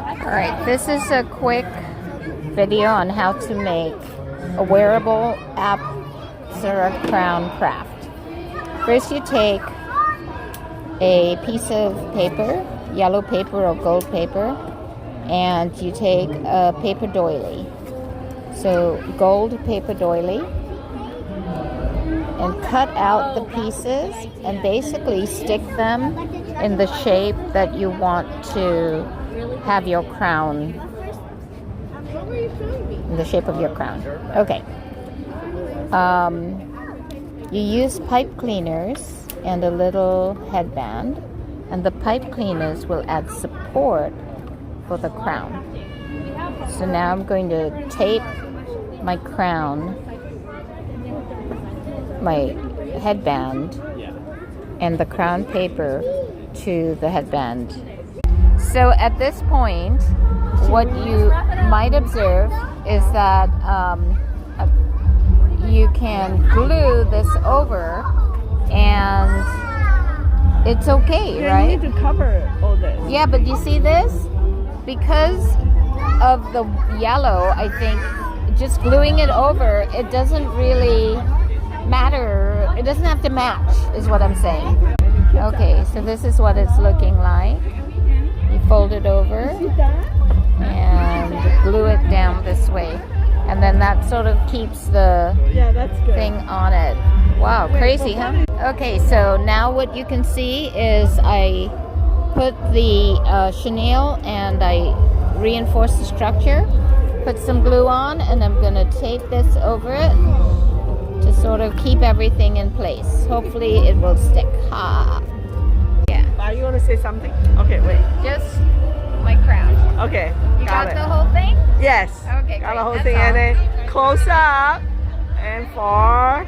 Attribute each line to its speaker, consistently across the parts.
Speaker 1: Alright, this is a quick video on how to make a wearable Apsara crown craft. First you take a piece of paper, yellow paper or gold paper, and you take a paper doily. So gold paper doily, and cut out the pieces and basically stick them in the shape that you want to have your crown, in the shape of your crown. Okay. You use pipe cleaners and a little headband, and the pipe cleaners will add support for the crown. So now I'm going to tape my crown, my headband, and the crown paper to the headband. So at this point, what you might observe is that you can glue this over and it's okay, right?
Speaker 2: You need to cover all this.
Speaker 1: Yeah, but you see this? Because of the yellow, I think just gluing it over, it doesn't really matter. It doesn't have to match, is what I'm saying. Okay, so this is what it's looking like. You fold it over and glue it down this way. And then that sort of keeps the thing on it. Wow, crazy, huh? Okay, so now what you can see is I put the chenille and I reinforce the structure, put some glue on, and I'm going to tape this over it to sort of keep everything in place. Hopefully it will stick. Ha! Yeah.
Speaker 2: You want to say something? Okay, wait.
Speaker 1: Just my crown.
Speaker 2: Okay,
Speaker 1: You got
Speaker 2: it.
Speaker 1: the whole thing?
Speaker 2: Yes.
Speaker 1: Okay,
Speaker 2: got the
Speaker 1: great.
Speaker 2: whole
Speaker 1: That's
Speaker 2: thing,
Speaker 1: all.
Speaker 2: and then close up and for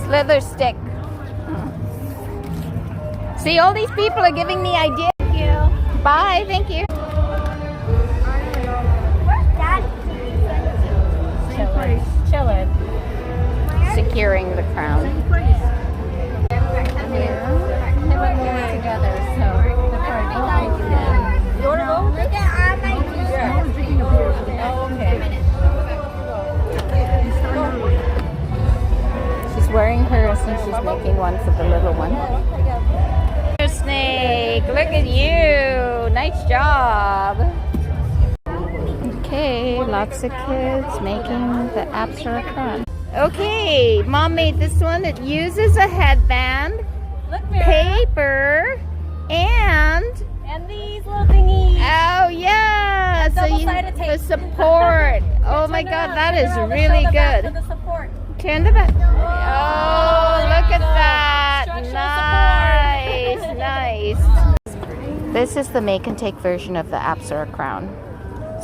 Speaker 1: Slither stick. See, all these people are giving me ideas. Thank you. Bye, thank you. Chillin'. Securing the crown. Together, so she's wearing hers and she's making one for the little one. Snake, look at you. Nice job. Okay, lots of kids making the Apsara crown. Okay, Mom made this one. It uses a headband, paper, and
Speaker 3: these little thingies.
Speaker 1: oh yeah,
Speaker 3: And
Speaker 1: so
Speaker 3: double-sided tape.
Speaker 1: the support. Oh my God, that is really good.
Speaker 3: The support.
Speaker 1: Turn the back. Oh, look at that.
Speaker 3: Structural
Speaker 1: Nice. This is the make and take version of the Apsara crown.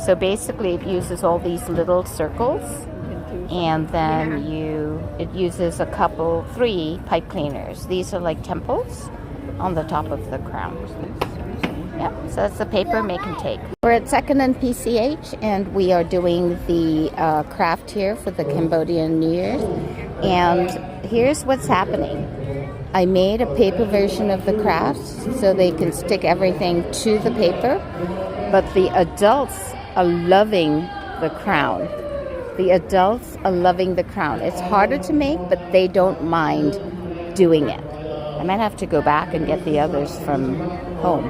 Speaker 1: So basically it uses all these little circles, and then it uses three pipe cleaners. These are like temples on the top of the crown. Yeah, so that's the paper make and take. We're at 2nd and PCH, and we are doing the craft here for the Cambodian New Year's. And here's what's happening. I made a paper version of the craft so they can stick everything to the paper, but the adults are loving the crown. The adults are loving the crown. It's harder to make, but they don't mind doing it. I might have to go back and get the others from home.